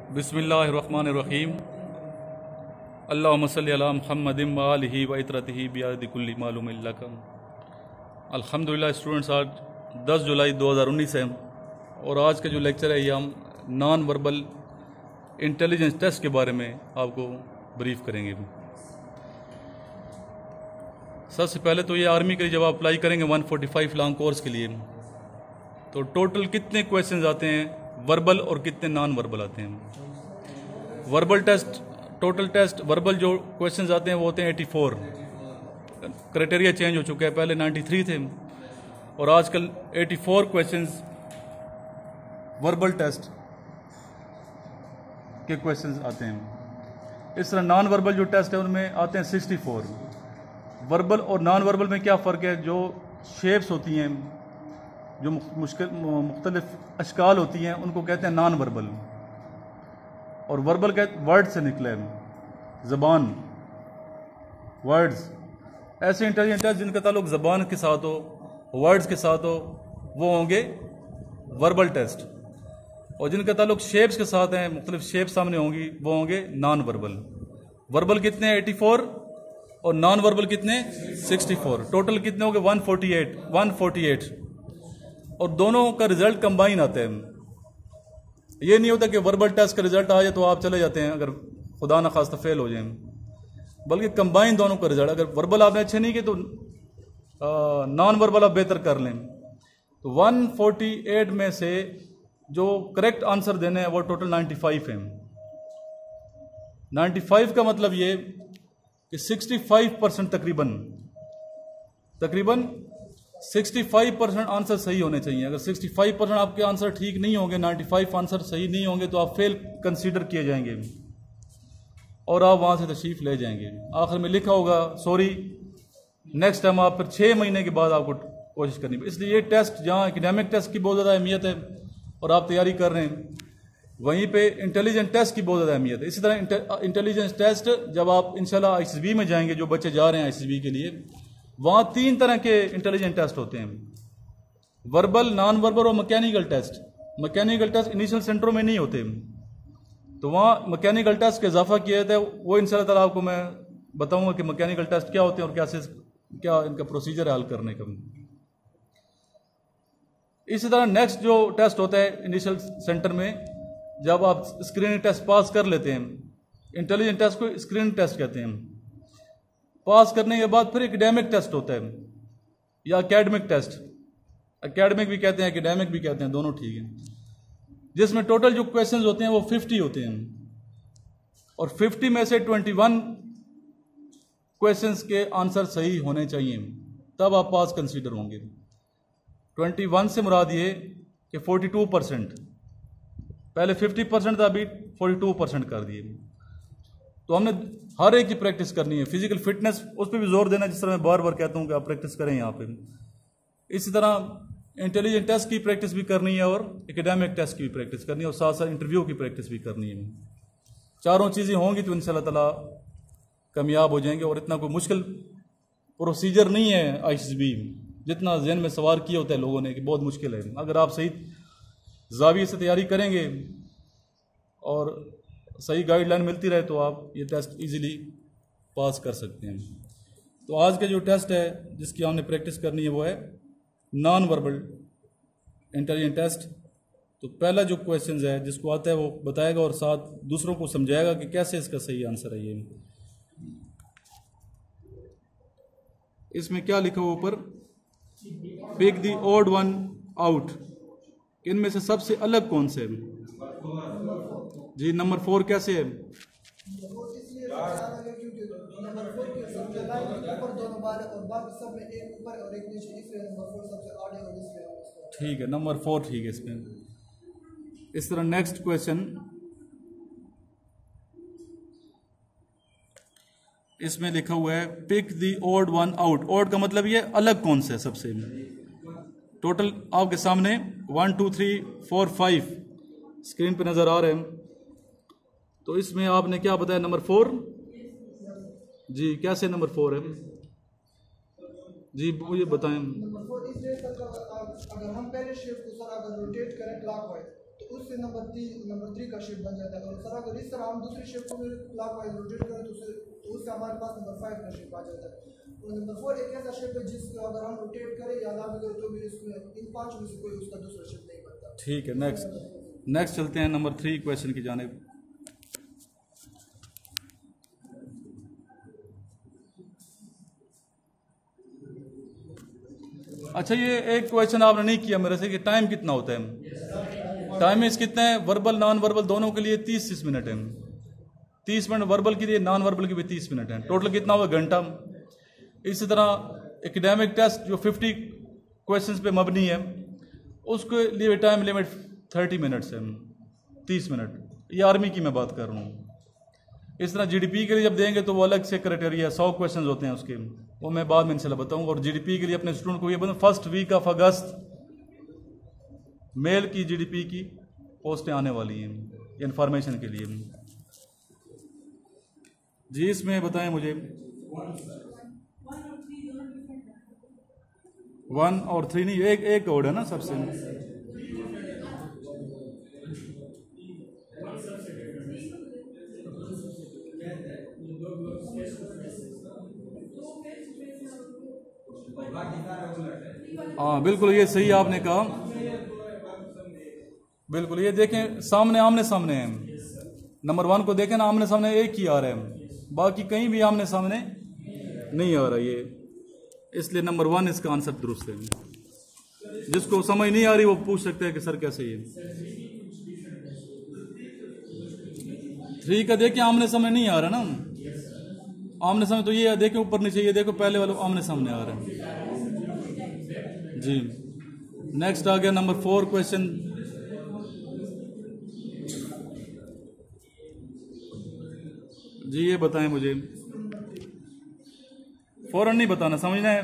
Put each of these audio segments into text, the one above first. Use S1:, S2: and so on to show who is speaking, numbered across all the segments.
S1: बिस्मिल्लाहिर्रहमानिर्रहीम। अल्लाहुम्मा सल्लि अला मुहम्मदिन व आलिहि व इतरतिहि बियादि कुल्ली मालूमिन लकम। अल्हम्दुलिल्लाह स्टूडेंट्स, आज 10 जुलाई 2019 है और आज का जो लेक्चर है ये हम नॉन वर्बल इंटेलिजेंस टेस्ट के बारे में आपको ब्रीफ करेंगे। सबसे पहले तो ये आर्मी के लिए जब आप अप्लाई करेंगे 145 लॉन्ग कोर्स के लिए, तो टोटल कितने क्वेश्चंस आते हैं वर्बल और कितने नॉन वर्बल आते हैं। Verbal test, total test verbal जो क्वेश्चंस आते हैं वो होते हैं 84। क्राइटेरिया चेंज हो चुका है, पहले 93 थे और आजकल 84 क्वेश्चंस वर्बल टेस्ट के क्वेश्चंस आते हैं। इस तरह नॉन वर्बल जो टेस्ट है उनमें आते हैं 64। वर्बल और नॉन वर्बल में क्या फ़र्क है? जो शेप्स होती हैं, जो मुख्तलिफ अशकाल होती हैं, उनको कहते हैं नॉन वर्बल। और वर्बल के वर्ड से निकले, ज़बान, वर्ड्स। ऐसे इंटेलिजेंट टेस्ट जिनका ताल्लुक ज़बान के साथ हो, वर्ड्स के साथ हो, वो होंगे वर्बल टेस्ट। और जिनका ताल्लुक शेप्स के साथ हैं, मुख्तलिफ शेप सामने होंगी, वो होंगे नॉन वर्बल। वर्बल कितने हैं? 84 और नॉन वर्बल कितने? 64। टोटल कितने होंगे? 148। और दोनों का रिजल्ट कंबाइन आता है। ये नहीं होता कि वर्बल टेस्ट का रिजल्ट आ जाए तो आप चले जाते हैं अगर खुदा न खास्ता फेल हो जाए, बल्कि कंबाइन दोनों का रिजल्ट। अगर वर्बल आपने अच्छे नहीं किए तो नॉन वर्बल आप बेहतर कर लें। तो 148 में से जो करेक्ट आंसर देने हैं वो टोटल 95 हैं। 95 का मतलब ये कि 65% तकरीबन 65% आंसर सही होने चाहिए। अगर 65% आपके आंसर ठीक नहीं होंगे, 95 आंसर सही नहीं होंगे, तो आप फेल कंसीडर किए जाएंगे और आप वहां से तशरीफ ले जाएंगे। आखिर में लिखा होगा सॉरी, नेक्स्ट टाइम आप फिर 6 महीने के बाद आपको कोशिश करनी। इसलिए ये टेस्ट, जहाँ एकेडमिक टेस्ट की बहुत ज़्यादा अहमियत है और आप तैयारी कर रहे हैं, वहीं पे इंटेलिजेंस टेस्ट की बहुत ज़्यादा अहमियत है। इसी तरह इंटेलिजेंस टेस्ट जब आप इंशाल्लाह आईसीएसबी में जाएंगे, जो बच्चे जा रहे हैं आईसीएसबी के लिए, वहाँ 3 तरह के इंटेलिजेंस टेस्ट होते हैं, वर्बल, नॉन वर्बल और mechanical test. Mechanical test initial सेंटरों में नहीं होते, तो वहाँ मैकेनिकल टेस्ट का इजाफा किया जाता है। वो इंशाल्लाह ताला आपको मैं बताऊंगा कि मैकेनिकल टेस्ट क्या होते हैं और क्या इनका प्रोसीजर है हल करने का। इसी तरह नेक्स्ट जो टेस्ट होता है इनिशियल सेंटर में, जब आप स्क्रीनिंग टेस्ट पास कर लेते हैं, इंटेलिजेंस टेस्ट को स्क्रीनिंग टेस्ट कहते हैं। पास करने के बाद फिर एकेडमिक टेस्ट होता है या एकेडमिक टेस्ट, एकेडमिक भी कहते हैं, एकेडमिक भी कहते हैं, दोनों ठीक है, जिसमें टोटल जो क्वेश्चंस होते हैं वो 50 होते हैं और 50 में से 21 क्वेश्चंस के आंसर सही होने चाहिए, तब आप पास कंसीडर होंगे। 21 से मुराद ये कि 42%, पहले 50% था, अभी 42% कर दिए। तो हमने हर एक की प्रैक्टिस करनी है। फिजिकल फिटनेस, उस पर भी जोर देना, जिस तरह मैं बार बार कहता हूँ कि आप प्रैक्टिस करें यहाँ पे। इसी तरह इंटेलिजेंस टेस्ट की प्रैक्टिस भी करनी है और एकेडमिक टेस्ट की भी प्रैक्टिस करनी है और साथ साथ इंटरव्यू की प्रैक्टिस भी करनी है। चारों चीज़ें होंगी तो इंशाल्लाह ताला कामयाब हो जाएंगे। और इतना कोई मुश्किल प्रोसीजर नहीं है आईसीएसबी, जितना ज़हन में सवार किया होता है लोगों ने कि बहुत मुश्किल है। अगर आप सही ज़ाविये से तैयारी करेंगे और सही गाइडलाइन मिलती रहे तो आप ये टेस्ट इजीली पास कर सकते हैं। तो आज का जो टेस्ट है जिसकी हमने प्रैक्टिस करनी है वो है नॉन वर्बल इंटेलिजेंस टेस्ट। तो पहला जो क्वेश्चन है जिसको आता है वो बताएगा और साथ दूसरों को समझाएगा कि कैसे इसका सही आंसर है। ये इसमें क्या लिखा हुआ ऊपर, pick the odd one out, इनमें से सबसे अलग कौन से है? जी नंबर 4 कैसे है? ठीक है, नंबर 4 ठीक है इसमें। इस तरह नेक्स्ट क्वेश्चन, इसमें लिखा हुआ है pick the odd one out. Odd का मतलब ये अलग कौन सा है सबसे। टोटल आपके सामने 1 2 3 4 5 स्क्रीन पे नजर आ रहे हैं। तो इसमें आपने क्या बताया? नंबर 4। जी कैसे नंबर 4 है? जी मुझे बताएं।
S2: नंबर 4 इस अगर हम पहले शेप को सर अगर रोटेट करें क्लॉकवाइज तो उससे नंबर 3 का शेप बन जाता है। और सर अगर इस तरह हम दूसरी शेप को क्लॉकवाइज रोटेट करें तो उससे हमारे पास नंबर 5 का शेप आ जाता है। और नंबर 4 एक ऐसा शेप है जिसको अगर हम रोटेट करें या आगे करें तो भी इसमें इन 5 में से कोई उसका दूसरा शेप नहीं बनता।
S1: ठीक है, नेक्स्ट चलते हैं नंबर 3 क्वेश्चन की जानिब। अच्छा, ये एक क्वेश्चन आपने नहीं किया मेरे से कि टाइम कितना होता है। टाइम इस कितने हैं, वर्बल नॉन वर्बल दोनों के लिए 30 मिनट है। 30 मिनट वर्बल के लिए, नॉन वर्बल के भी 30 मिनट है। टोटल कितना हुआ, घंटा। इसी तरह एकेडमिक टेस्ट जो 50 क्वेश्चंस पे मबनी है उसके लिए टाइम लिमिट 30 मिनट्स है, 30 मिनट। ये आर्मी की मैं बात कर रहा हूँ। इस तरह जीडीपी के लिए जब देंगे तो वो अलग से क्राइटेरिया 100 क्वेश्चन होते हैं उसके, वो मैं बाद में इंशाल्लाह बताऊँगा। और जीडीपी के लिए अपने स्टूडेंट को ये बताऊँ, फर्स्ट वीक ऑफ अगस्त मेल की जीडीपी की पोस्टें आने वाली हैं, इंफॉर्मेशन के लिए जी। इसमें बताएं मुझे 1 और 3 नहीं, एक कोड है ना सबसे। हाँ बिल्कुल, ये सही आपने कहा। बिल्कुल, ये देखें सामने आमने सामने है। नंबर 1 को देखें ना, आमने सामने एक ही आ रहा है, बाकी कहीं भी आमने सामने नहीं आ रहा ये, इसलिए नंबर 1 इसका आंसर दुरुस्त है। जिसको समझ नहीं आ रही वो पूछ सकते हैं कि सर कैसे ये 3 का देखें आमने सामने नहीं आ रहा ना, आमने सामने तो ये देखें ऊपर नीचे, ये देखो पहले वाले आमने सामने आ रहा है जी। नेक्स्ट आ गया नंबर 4 क्वेश्चन। जी ये बताएं मुझे, फौरन नहीं बताना, समझना है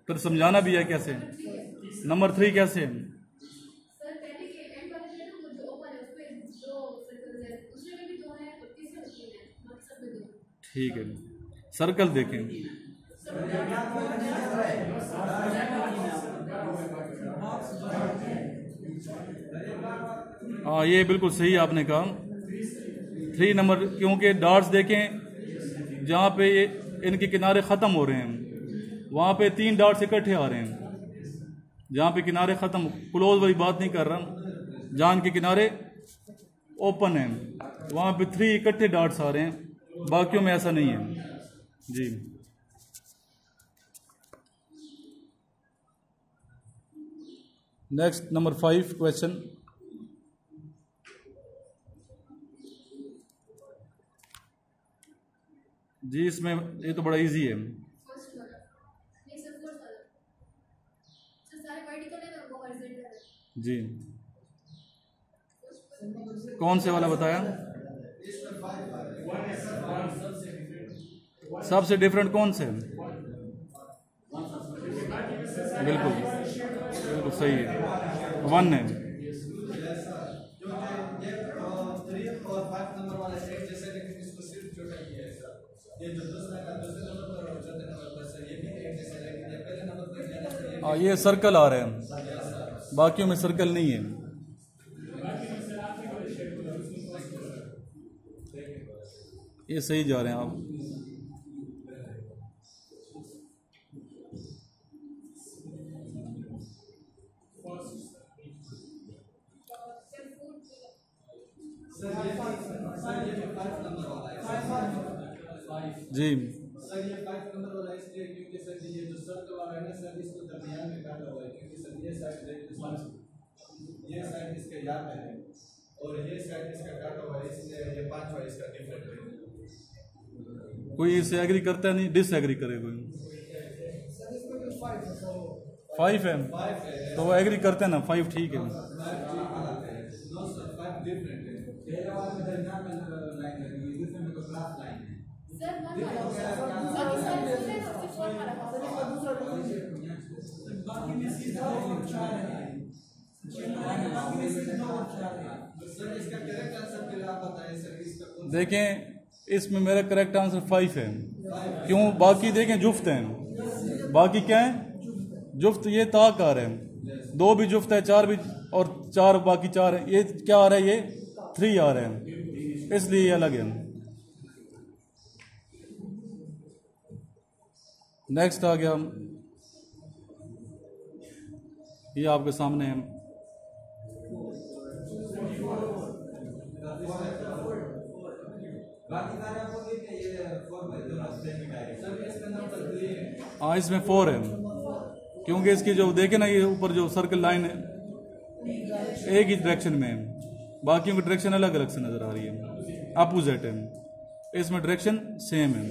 S1: फिर समझाना भी है कैसे। नंबर 3 कैसे है? ठीक है, सर्कल देखें। हाँ ये बिल्कुल सही आपने कहा, 3 नंबर, क्योंकि डॉट्स देखें जहाँ पे ये इनके किनारे ख़त्म हो रहे हैं वहाँ पे 3 डॉट्स इकट्ठे आ रहे हैं। जहाँ पे किनारे ख़त्म, क्लोज वाली बात नहीं कर रहा, जहाँ इनके किनारे ओपन है वहाँ पे 3 इकट्ठे डॉट्स आ रहे हैं, बाकियों में ऐसा नहीं है जी। Next number 5 question. जी इसमें ये तो बड़ा इजी है। जी कौन से वाला बताया? सबसे डिफरेंट कौन से? बिल्कुल बिल्कुल सही है, 1 है। हाँ ये सर्कल आ रहे हैं, बाकियों में सर्कल नहीं है। ये सही जा रहे हैं आप। जी
S3: सर ये 5 नंबर वाला इसलिए क्योंकि सर ये जो सर्कल वाला है ना सर, इसको दरमियान में काटा हुआ है, क्योंकि सर ये साइड इसके यहाँ पे है और ये साइड इसका काटा हुआ है, इसलिए ये 5वां इसका डिफरेंट है।
S1: कोई इससे एग्री करता है? नहीं, डिसएग्री करे कोई? 5 है तो वो एग्री करते हैं ना, 5 ठीक है। देखें इसमें मेरा करेक्ट आंसर 5 है। क्यों? बाकी देखें जुफ्त हैं, बाकी क्या है? जुफ्त, ये ताकार है 2 भी जुफ्त है, 4 भी, और 4 बाकी 4 है। ये क्या आ रहा है, ये 3 आ रहा है, इसलिए ये अलग है। नेक्स्ट आ गया, ये आपके सामने है। हाँ, इसमें 4 है, क्योंकि इसकी जो देखे ना, ये ऊपर जो सर्कल लाइन है एक ही डायरेक्शन में है, बाकियों की डायरेक्शन अलग अलग से नजर आ रही है, अपोजिट है। इसमें डायरेक्शन सेम है।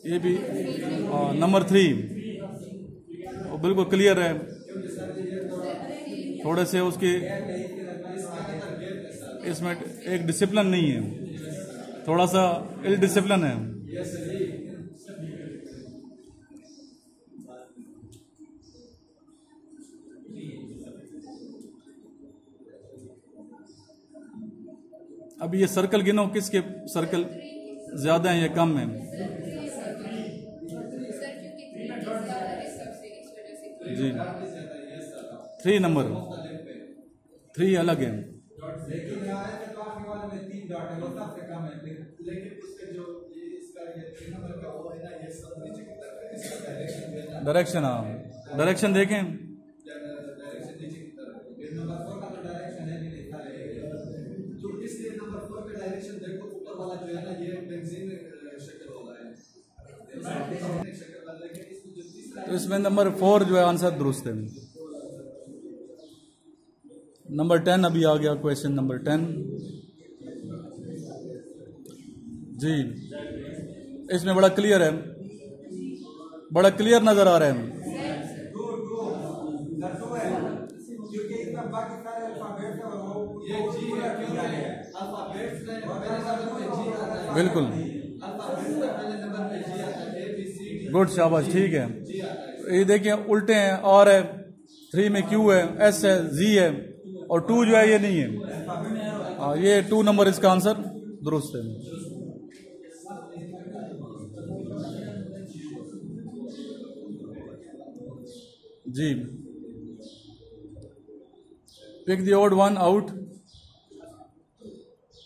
S1: ये भी नंबर 3 बिल्कुल क्लियर है। थोड़े से उसके इसमें एक डिसिप्लिन नहीं है, थोड़ा सा इल डिसिप्लिन है। अभी ये सर्कल गिनो, किसके सर्कल ज्यादा है या कम है? जी 3 नंबर 3 अलग है।
S3: लेकिन तो आपके वाले में 3 डॉट है, वो सबसे कम है, लेकिन उसके जो इसका ये 3 नंबर का वो है ना, ये सब नीचे की तरफ है, इसका डायरेक्शन है ना,
S1: डायरेक्शन, हाँ डायरेक्शन देखें,
S3: डायरेक्शन नीचे की तरफ। फिर नंबर 4 का तो डायरेक्शन है नहीं लिखा है, तो इसलिए नंबर 4 का डायरेक्शन देखो, ऊपर वाला जो है ना, ये बेंजीन शक्ल वाला है, शक्ल वाला, लेकिन इसमें जो तीसरा,
S1: तो इसमें नंबर 4 जो है आंसर दुरुस्त है। नंबर 10 अभी आ गया, क्वेश्चन नंबर 10 जी। इसमें बड़ा क्लियर है, बड़ा क्लियर नजर आ रहा है।
S3: क्योंकि इसमें बाकी सारे अल्फाबेट है, और ये जी है, क्योंकि अल्फाबेट में पहले नंबर पे जी आता है,
S1: बिल्कुल
S3: अल्फाबेट में पहले नंबर पे जी आता है, A B C D,
S1: good, शाबाश, ठीक है।
S3: जी आता है।
S1: ये देखिए उल्टे हैं, आर है, 3 में क्यू है, एस है, जी है, और 2 जो है ये नहीं है। हाँ, ये 2 नंबर इसका आंसर दुरुस्त है। जी, pick the odd one out,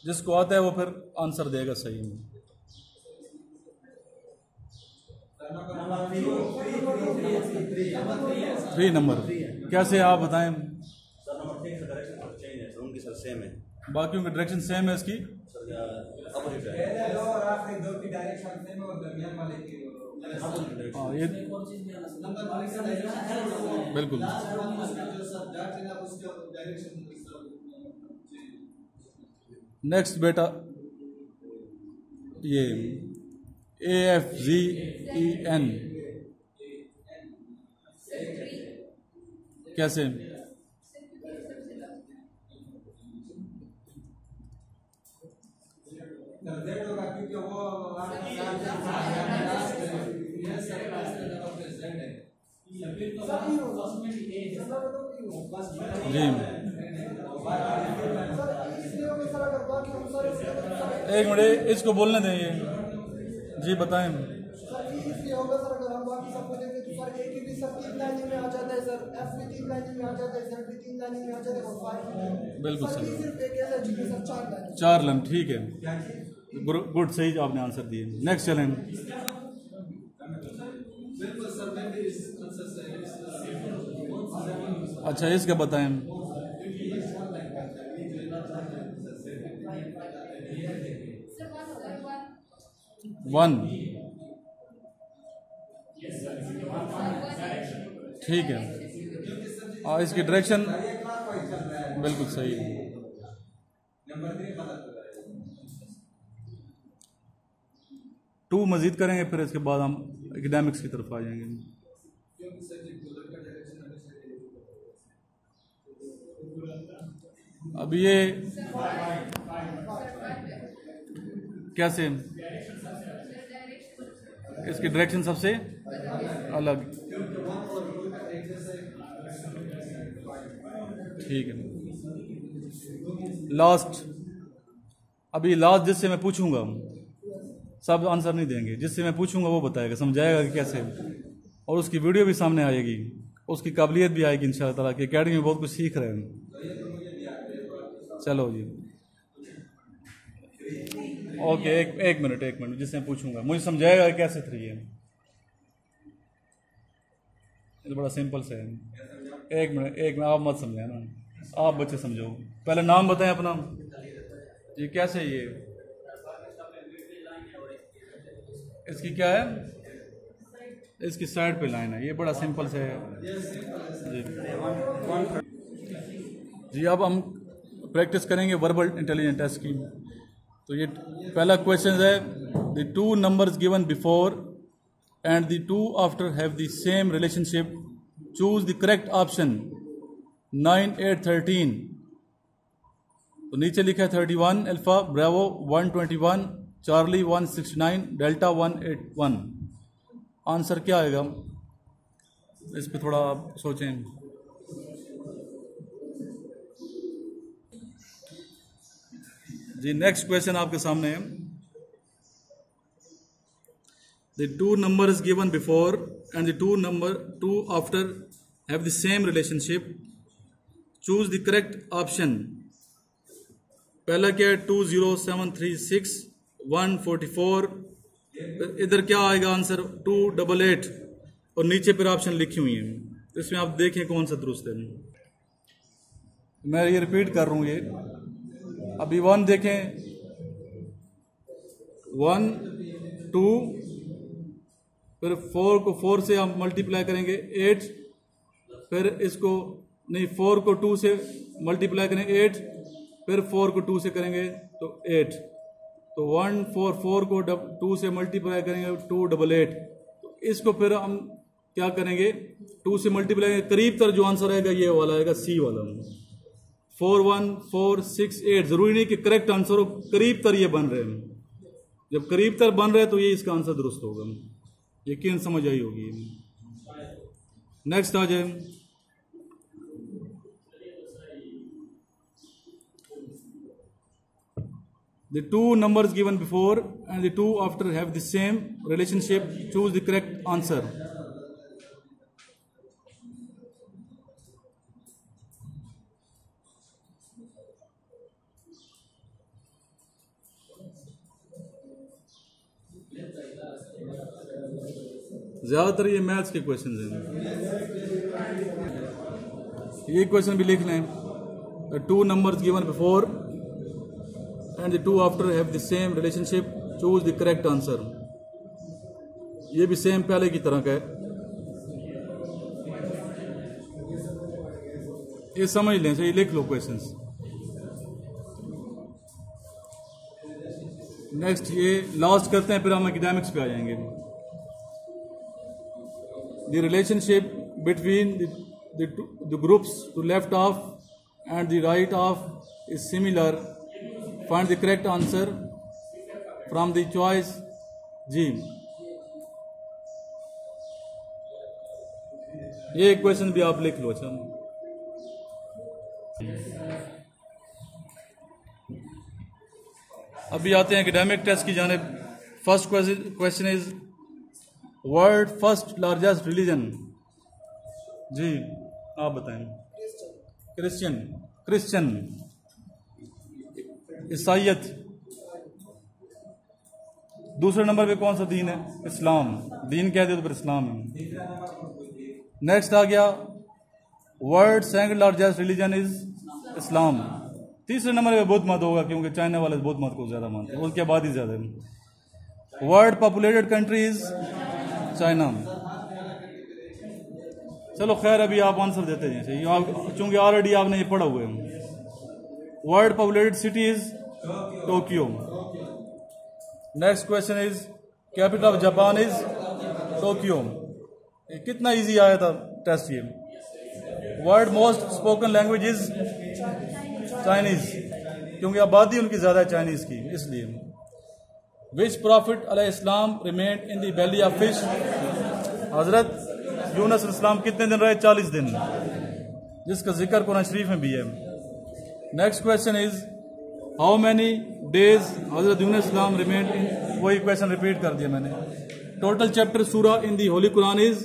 S1: जिसको आता है वो फिर आंसर देगा सही में। 3 नंबर कैसे आप बताएं?
S4: उनकी सर सेम है,
S1: बाकियों की डायरेक्शन सेम है, इसकी
S4: अपोजिट है।
S3: पहले दो और आखिरी दो की डायरेक्शन सेम है, और दरमियान वाले की
S1: हाँ, ये
S3: नंबर वाले का डायरेक्शन
S1: बिल्कुल
S3: जो सब डॉट है ना, उसका डायरेक्शन
S1: नेक्स्ट बेटा, ये AFGEN कैसे?
S3: क्योंकि वो
S1: जी एक मिनट, इसको बोलने दें ये। जी बताएं।
S2: इसलिए होगा सर, अगर हम बाकी सबको देखें तो सर ए की भी सब 3 लाइनों में आ जाता है सर, एफ भी 3 लाइनों में आ जाता है, जेड भी 3 लाइनों में आ जाता है, और 5
S1: बिल्कुल
S2: सर
S1: सही,
S2: सिर्फ एक ऐसा जिसमें सब 4 लाइन
S1: 4 लाइन, ठीक है, गुड, सही आपने आंसर दिए। नेक्स्ट चलें।
S3: बिल्कुल सर, मैं भी इस आंसर से
S1: अच्छा, इसका बताएं। 1 ठीक है। हाँ, इसकी डायरेक्शन बिल्कुल सही है।
S3: नंबर 3 गलत हो जाएगा।
S1: 2 मजीद करेंगे, फिर इसके बाद हम एकेडमिक्स की तरफ आ जाएंगे।
S3: क्योंकि सर जी कूलर का डायरेक्शन हमेशा
S1: अब ये कैसे, इसकी डायरेक्शन सबसे अलग, ठीक है। लास्ट, अभी लास्ट जिससे मैं पूछूंगा सब आंसर नहीं देंगे, जिससे मैं पूछूंगा वो बताएगा, समझाएगा कि कैसे, और उसकी वीडियो भी सामने आएगी, उसकी काबिलियत भी आएगी इंशाअल्लाह ताला कि अकेडमी में बहुत कुछ सीख रहे हैं। चलो जी, ओके, एक मिनट, जिससे मैं पूछूंगा मुझे समझाएगा कैसे 3 है। ये तो बड़ा सिंपल से है। एक मिनट आप मत समझाए ना, आप बच्चे समझो। पहले नाम बताएं अपना। ये कैसे, ये इसकी क्या है, इसकी साइड पे लाइन है, ये बड़ा सिंपल से है जी। अब हम प्रैक्टिस करेंगे वर्बल इंटेलिजेंस टेस्ट की। तो ये पहला क्वेश्चन है, the 2 numbers given before and the 2 after have the same relationship, choose the correct option। 9, 8, 13। तो नीचे लिखा है 31 alpha, Bravo 121, Charlie 169, delta 181। Answer क्या आएगा, इस पे थोड़ा आप सोचें। जी नेक्स्ट क्वेश्चन आपके सामने है, the 2 numbers given before and the 2 after have the same relationship, choose the correct option। पहला क्या है 20736 144, इधर क्या आएगा आंसर 288, और नीचे पर ऑप्शन लिखी हुई है, तो इसमें आप देखें कौन सा दुरुस्त है। मैं ये रिपीट कर रहा हूँ, ये अभी 1 देखें, 1 2, फिर 4 को 4 से हम मल्टीप्लाई करेंगे 8, फिर इसको नहीं 4 को 2 से मल्टीप्लाई करेंगे 8, फिर 4 को 2 से करेंगे तो 8, तो 1 4 4 को 2 से मल्टीप्लाई करेंगे 288। तो इसको फिर हम क्या करेंगे, 2 से मल्टीप्लाई करेंगे, करीब तर जो आंसर आएगा ये वाला आएगा, सी वाला। 4 1 4 6 8, जरूरी नहीं कि करेक्ट आंसर हो, करीब तर ये बन रहे हैं। जब करीब तर बन रहे हैं तो ये इसका आंसर दुरुस्त होगा, यकीन समझ आई होगी। नेक्स्ट आ जाए, the 2 numbers given before and the 2 after have the same relationship, choose the correct answer। ज्यादातर ये मैथ्स के क्वेश्चन हैं, ये क्वेश्चन भी लिख लें। The 2 numbers given before and the 2 after have the same relationship, choose the correct answer। ये भी सेम पहले की तरह का है, ये समझ लें, ये लिख लो क्वेश्चंस। नेक्स्ट ये लास्ट करते हैं, फिर हम एकेडमिक्स पे आ जाएंगे। The relationship between the groups to left of and the right of is similar, find the correct answer from the choice G। ये क्वेश्चन भी आप लिख लो। अच्छा, अभी आते हैं एकेडमिक टेस्ट की जानिब। First question is world first largest religion. जी आप बताएं। क्रिश्चियन, ईसाईयत। दूसरे नंबर पे कौन सा दीन है? इस्लाम। दीन कहते तो फिर इस्लाम है। नेक्स्ट आ गया world second largest religion is इस्लाम। तीसरे नंबर पे बौद्ध मत होगा क्योंकि चाइना वाले बौद्ध मत को ज्यादा मानते हैं, उसके बाद ही ज्यादा है। World populated country is China. चलो खैर अभी आप आंसर देते हैं चूंकि ऑलरेडी आपने ये पढ़ा हुआ है। World populated city is Tokyo. Next question is capital of Japan is Tokyo. कितना इजी आया था टेस्ट ये। World most spoken language is Chinese, क्योंकि आबादी उनकी ज्यादा है चाइनीज की, इसलिए। विच प्रॉफिट अलैहिस्सलाम remained in the belly of fish. हजरत यूनुस अलैहिस्सलाम कितने दिन रहे? 40 दिन, जिसका जिक्र कुरान शरीफ में भी है। Next question is how many days हजरत यूनुस अलैहिस्सलाम रिमेन्ड इन वही क्वेश्चन रिपीट कर दिया मैंने। टोटल चैप्टर सूरा इन the holy Quran is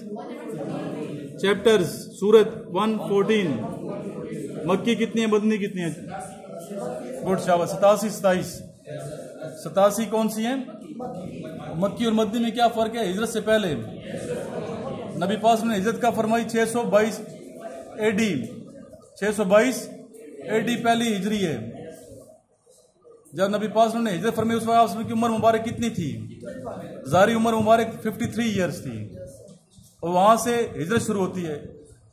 S1: chapters सूरत 114। मक्की कितनी है, मदनी कितनी है? गुड शाबाश। 87 87 कौन सी है? मक्की और मदनी में क्या फर्क है? हिजरत से पहले नबी पाक ने हिजरत का फरमाई 622 AD, 622 AD पहली हिजरी है। जब नबी पाक ने हिजरत फरमाई उस वक्त की उम्र मुबारक कितनी थी? जारी उम्र मुबारक 53 ईयर्स थी, और वहां से हिजरत शुरू होती है।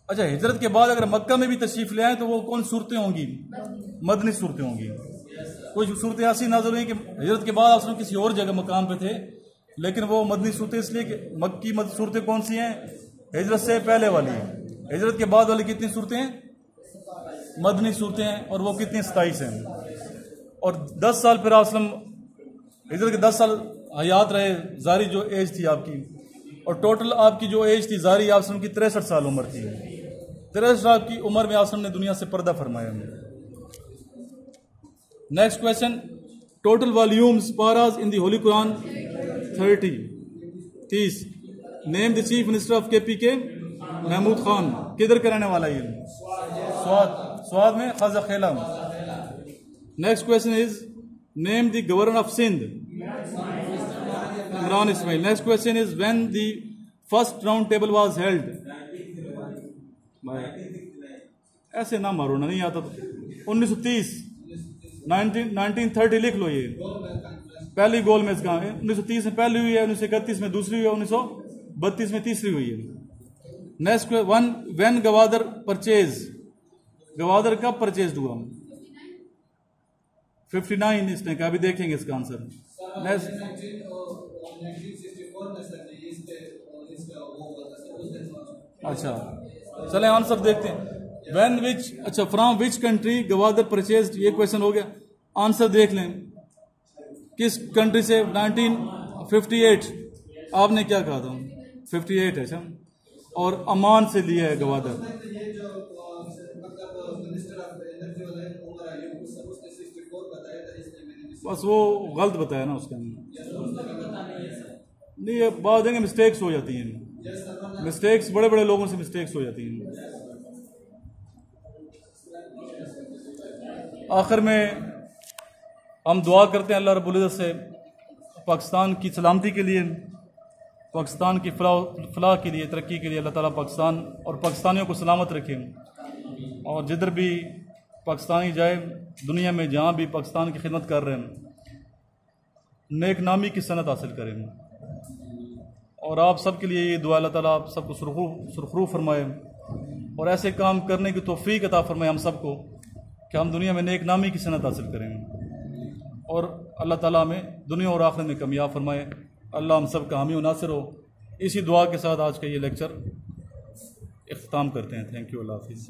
S1: अच्छा, हिजरत के बाद अगर मक्का में भी तशरीफ ले आए तो वो कौन सूरतें होंगी? मदनी सूरतें होंगी। कुछ सूरतें ऐसी नाज़िल हुई कि हिजरत के बाद आप किसी और जगह मकाम पे थे, लेकिन वो मदनी सूरतें इसलिए कि मक्की सूरतें कौन सी हैं? हिजरत से पहले वाली। हिजरत के बाद वाली कितनी सूरतें हैं? मदनी सूरतें हैं, और वो कितनी 27 हैं। और 10 साल फिर आप हिजरत के 10 साल हयात रहे, जारी जो एज थी आपकी, और टोटल आपकी जो एज थी जारी आप की 63 साल उम्र थी। 63 साल की उम्र में आप ने दुनिया से पर्दा फरमाया। नेक्स्ट क्वेश्चन, टोटल वॉल्यूम्स पाराज in the holy Quran 30। Name the chief minister of KPK? Mahmood Khan. किधर का रहने वाला ये? स्वाद में Khwaja Khela. Next question is name the governor of Sindh? Imran Ismail. Next question is when the first round table was held? ऐसे ना मारो ना, नहीं आता तो। 1930 1930 लिख लो। ये पहली गोल मैच कहाँ है? 1930 में पहली हुई है, 1931 में दूसरी हुई है, 1932 में तीसरी हुई है। Next one, when Gwadar purchase? Gwadar कब परचेज हुआ? 59 इसने कहा। अभी देखेंगे इसका आंसर। नेक्स्ट, अच्छा चले आंसर देखते हैं। व्हेन विच, अच्छा from which country Gwadar purchase? ये क्वेश्चन हो गया। आंसर देख लें, किस कंट्री से? 1958। आपने क्या कहा था? 58 है। अच्छा, और अमान से लिया है गवादर। बस वो गलत बताया ना उसके अंदर। नहीं, ये बात देंगे, मिस्टेक्स हो जाती हैं। मिस्टेक्स बड़े बड़े लोगों से मिस्टेक्स हो जाती हैं। आखिर में हम दुआ करते हैं अल्लाह रब्बुल इज़्ज़त से पाकिस्तान की सलामती के लिए, पाकिस्तान की फलाह के लिए, तरक्की के लिए। अल्लाह ताला पाकिस्तान और पाकिस्तानियों को सलामत रखे, और जिधर भी पाकिस्तानी जाए दुनिया में, जहाँ भी पाकिस्तान की खिदमत कर रहे हैं, नेक नामी की सनत हासिल करें। और आप सबके लिए ये दुआ, अल्लाह ताला आप सबको सुरखरू फरमाए, और ऐसे काम करने की तौफीक अता फरमाए हम सबको कि हम दुनिया में नेक नामी की सनत हासिल करें, और अल्लाह ताला हमें दुनिया और आखिरत में कामयाब फरमाए। अल्लाह हम सब का हामी व नासिर हो। इसी दुआ के साथ आज का ये लेक्चर इख्तिताम करते हैं। Thank you. अल्लाह हाफिज़।